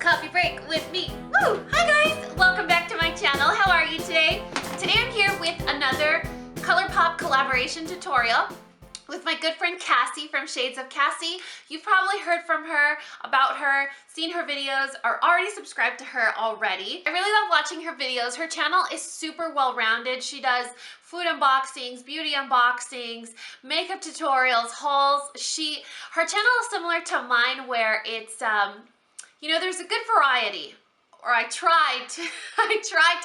Coffee Break with me. Woo! Hi guys! Welcome back to my channel. How are you today? Today I'm here with another ColourPOP collaboration tutorial with my good friend Cassie from Shades of Cassie. You've probably heard from her, about her, seen her videos, or already subscribed to her already. I really love watching her videos. Her channel is super well-rounded. She does food unboxings, beauty unboxings, makeup tutorials, hauls. Her channel is similar to mine where it's, you know, there's a good variety. Or I tried to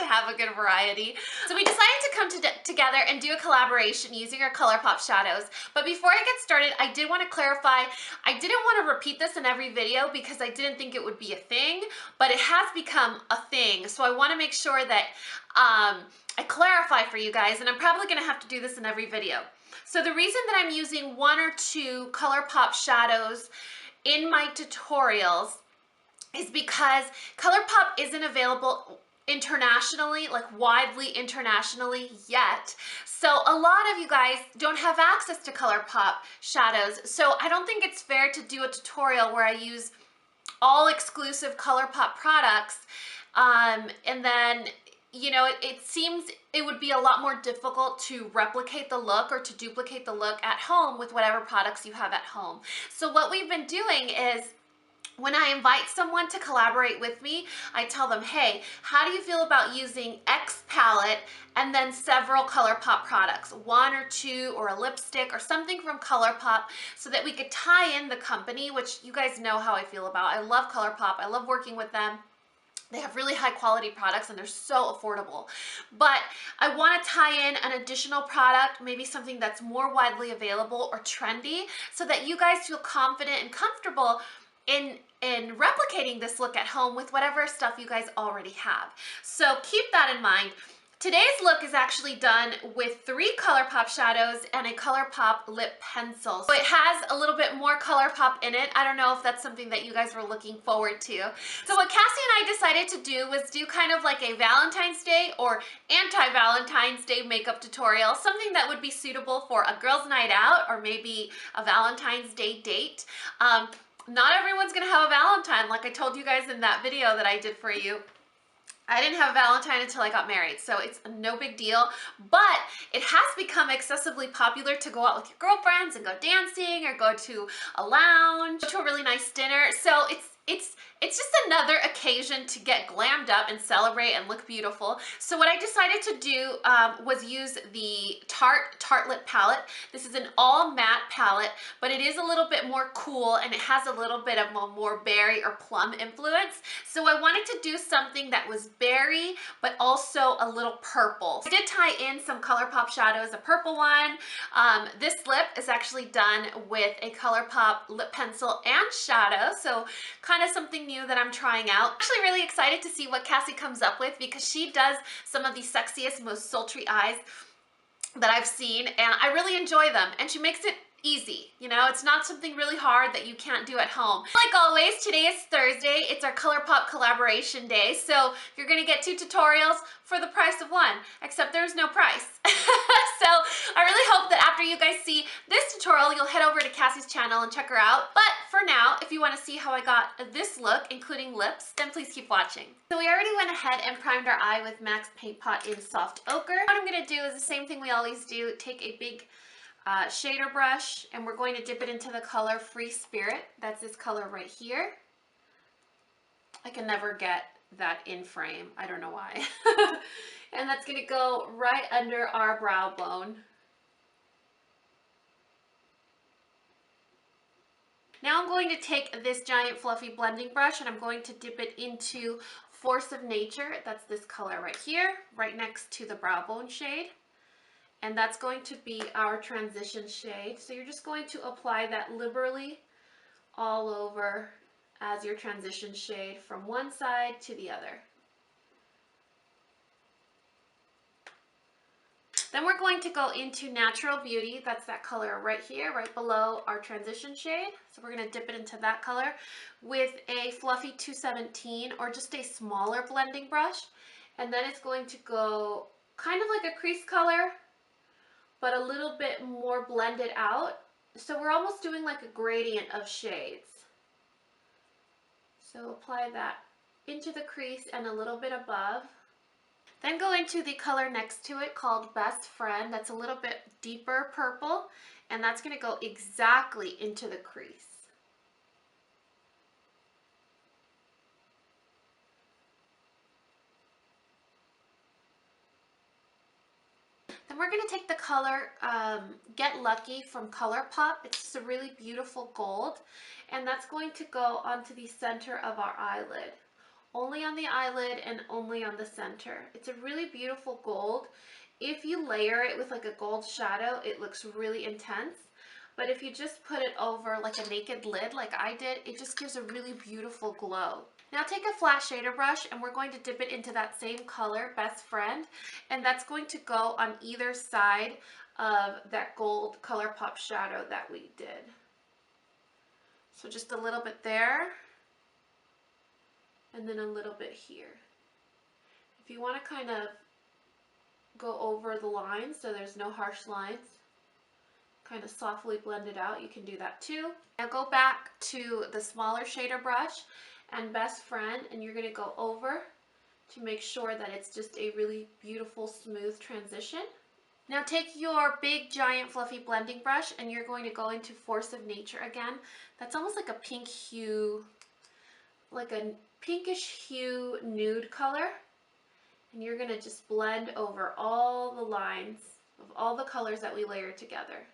have a good variety. So we decided to come together and do a collaboration using our ColourPOP shadows. But before I get started, I did want to clarify, I didn't want to repeat this in every video because I didn't think it would be a thing, but it has become a thing. So I want to make sure that I clarify for you guys, and I'm probably going to have to do this in every video. So the reason that I'm using one or two ColourPOP shadows in my tutorials is because ColourPOP isn't available internationally, like widely internationally yet. So a lot of you guys don't have access to ColourPOP shadows. So I don't think it's fair to do a tutorial where I use all exclusive ColourPOP products. And then, you know, it seems it would be a lot more difficult to replicate the look or to duplicate the look at home with whatever products you have at home. So what we've been doing is, when I invite someone to collaborate with me, I tell them, hey, how do you feel about using X palette and then several ColourPOP products, one or two or a lipstick or something from ColourPOP, so that we could tie in the company, which you guys know how I feel about. I love ColourPOP. I love working with them. They have really high quality products and they're so affordable. But I want to tie in an additional product, maybe something that's more widely available or trendy, so that you guys feel confident and comfortable in replicating this look at home with whatever stuff you guys already have. So keep that in mind. Today's look is actually done with 3 ColourPOP shadows and a ColourPOP lip pencil. So it has a little bit more ColourPOP in it. I don't know if that's something that you guys were looking forward to. So what Cassie and I decided to do was do kind of like a Valentine's Day or anti-Valentine's Day makeup tutorial, something that would be suitable for a girls' night out or maybe a Valentine's Day date. Not everyone's gonna have a Valentine, like I told you guys in that video that I did for you. I didn't have a Valentine until I got married, so it's no big deal, but it has become excessively popular to go out with your girlfriends and go dancing or go to a lounge, go to a really nice dinner. So it's just another occasion to get glammed up and celebrate and look beautiful. So what I decided to do was use the Tartelette palette. This is an all matte palette, but it is a little bit more cool and it has a little bit of a more berry or plum influence. So I wanted to do something that was berry, but also a little purple. I did tie in some ColourPOP shadows, a purple one. This lip is actually done with a ColourPOP lip pencil and shadow, so kind of something new that I'm trying out. I'm actually really excited to see what Cassie comes up with because she does some of the sexiest, most sultry eyes that I've seen, and I really enjoy them, and she makes it easy. You know, it's not something really hard that you can't do at home. Like always, today is Thursday. It's our ColourPOP collaboration day, so you're gonna get 2 tutorials for the price of 1, except there's no price. So I really hope that after you guys see this tutorial, you'll head over to Cassie's channel and check her out. But for now, if you want to see how I got this look, including lips, then please keep watching. So we already went ahead and primed our eye with MAC's Paint Pot in Soft Ochre. What I'm gonna do is the same thing we always do. Take a big shader brush, and we're going to dip it into the color Free Spirit. That's this color right here. I can never get that in frame. I don't know why. And that's going to go right under our brow bone. Now I'm going to take this giant fluffy blending brush and I'm going to dip it into Force of Nature. That's this color right here, right next to the brow bone shade. And that's going to be our transition shade. So you're just going to apply that liberally all over as your transition shade from one side to the other. Then we're going to go into Natural Beauty. That's that color right here, right below our transition shade. So we're going to dip it into that color with a fluffy 217 or just a smaller blending brush. And then it's going to go kind of like a crease color, but a little bit more blended out. So we're almost doing like a gradient of shades. So apply that into the crease and a little bit above. Then go into the color next to it called Best Friend. That's a little bit deeper purple, and that's going to go exactly into the crease. Then we're going to take the color Get Lucky from ColourPOP. It's just a really beautiful gold, and that's going to go onto the center of our eyelid. Only on the eyelid and only on the center. It's a really beautiful gold. If you layer it with like a gold shadow, it looks really intense. But if you just put it over like a naked lid like I did, it just gives a really beautiful glow. Now take a flat shader brush and we're going to dip it into that same color, Best Friend, and that's going to go on either side of that gold ColourPOP shadow that we did. So just a little bit there, and then a little bit here. If you want to kind of go over the lines so there's no harsh lines, kind of softly blend it out, you can do that too. Now go back to the smaller shader brush and Best Friend, and you're going to go over to make sure that it's just a really beautiful smooth transition. Now take your big giant fluffy blending brush and you're going to go into Force of Nature again. That's almost like a pink hue, like a pinkish hue nude color, and you're going to just blend over all the lines of all the colors that we layered together.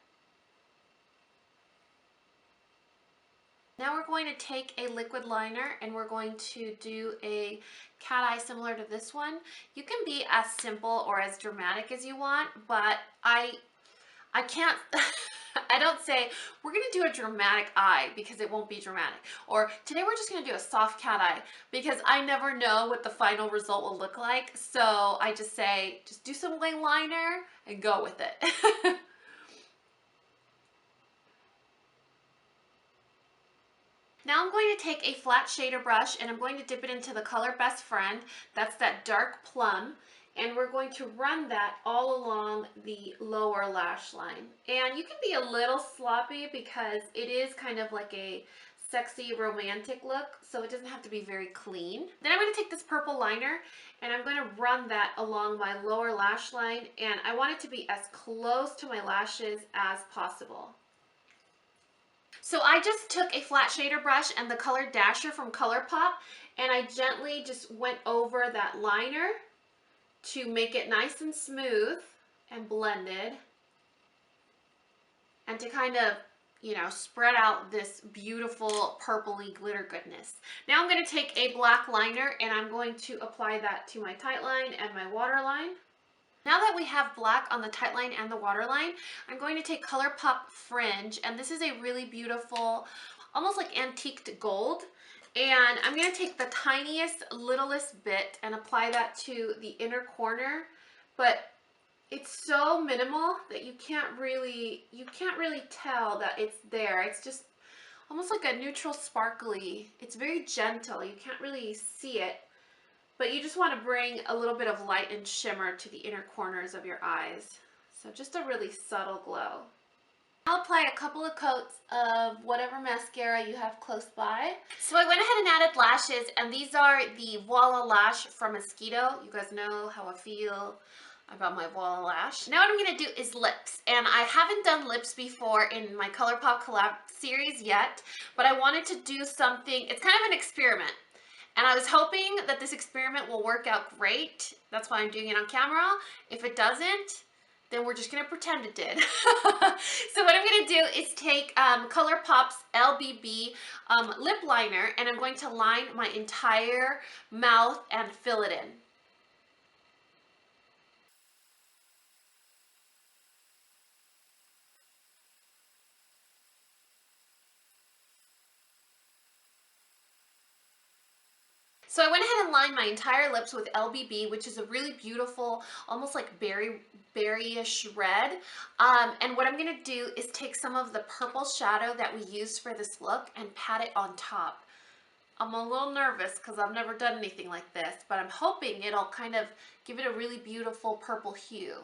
Now we're going to take a liquid liner and we're going to do a cat eye similar to this one. You can be as simple or as dramatic as you want, but I can't, I don't say, we're going to do a dramatic eye because it won't be dramatic. Or today we're just going to do a soft cat eye because I never know what the final result will look like. So I just say, just do some wing liner and go with it. Now I'm going to take a flat shader brush and I'm going to dip it into the color Best Friend. That's that dark plum. And we're going to run that all along the lower lash line. And you can be a little sloppy because it is kind of like a sexy romantic look, so it doesn't have to be very clean. Then I'm going to take this purple liner and I'm going to run that along my lower lash line, and I want it to be as close to my lashes as possible. So I just took a flat shader brush and the color Dasher from ColourPOP, and I gently just went over that liner to make it nice and smooth and blended, and to kind of, you know, spread out this beautiful purpley glitter goodness. Now I'm going to take a black liner and I'm going to apply that to my tight line and my waterline. Now that we have black on the tight line and the waterline, I'm going to take ColourPOP Fringe, and this is a really beautiful, almost like antiqued gold. And I'm going to take the tiniest, littlest bit and apply that to the inner corner, but it's so minimal that you can't really tell that it's there. It's just almost like a neutral sparkly. It's very gentle. You can't really see it. But you just want to bring a little bit of light and shimmer to the inner corners of your eyes. So just a really subtle glow. I'll apply a couple of coats of whatever mascara you have close by. So I went ahead and added lashes, and these are the Voila Lash from Mosquito. You guys know how I feel about my Voila Lash. Now what I'm going to do is lips, and I haven't done lips before in my ColourPOP Collab series yet, but I wanted to do something, it's kind of an experiment. And I was hoping that this experiment will work out great. That's why I'm doing it on camera. If it doesn't, then we're just gonna pretend it did. So what I'm gonna do is take ColourPOP's LBB lip liner, and I'm going to line my entire mouth and fill it in. So I went ahead and lined my entire lips with LBB, which is a really beautiful, almost like berryish red. And what I'm going to do is take some of the purple shadow that we used for this look and pat it on top. I'm a little nervous because I've never done anything like this, but I'm hoping it'll kind of give it a really beautiful purple hue.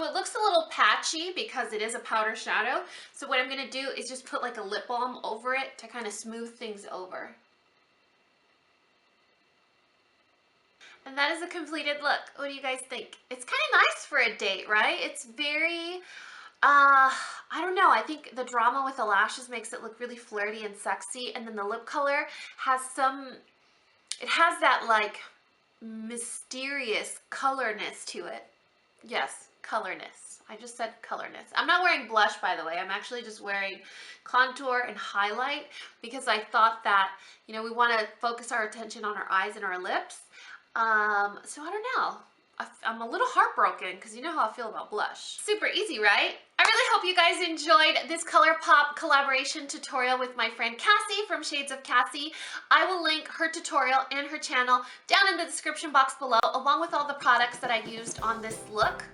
So it looks a little patchy because it is a powder shadow. So what I'm gonna do is just put like a lip balm over it to kind of smooth things over. And that is a completed look. What do you guys think? It's kind of nice for a date, right? It's very, I don't know. I think the drama with the lashes makes it look really flirty and sexy. And then the lip color has it has that like mysterious colorness to it. Yes, colorness. I just said colorness. I'm not wearing blush, by the way. I'm actually just wearing contour and highlight because I thought that, you know, we want to focus our attention on our eyes and our lips. So I don't know. I'm a little heartbroken because you know how I feel about blush. Super easy, right? I really hope you guys enjoyed this ColourPOP collaboration tutorial with my friend Cassie from Shades of Cassie. I will link her tutorial and her channel down in the description box below, along with all the products that I used on this look.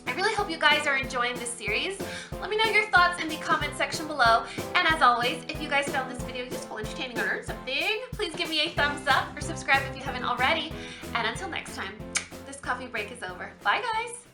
I really hope you guys are enjoying this series. Let me know your thoughts in the comment section below. And as always, if you guys found this video useful, entertaining, or learned something, please give me a thumbs up or subscribe if you haven't already. And until next time, this coffee break is over. Bye, guys.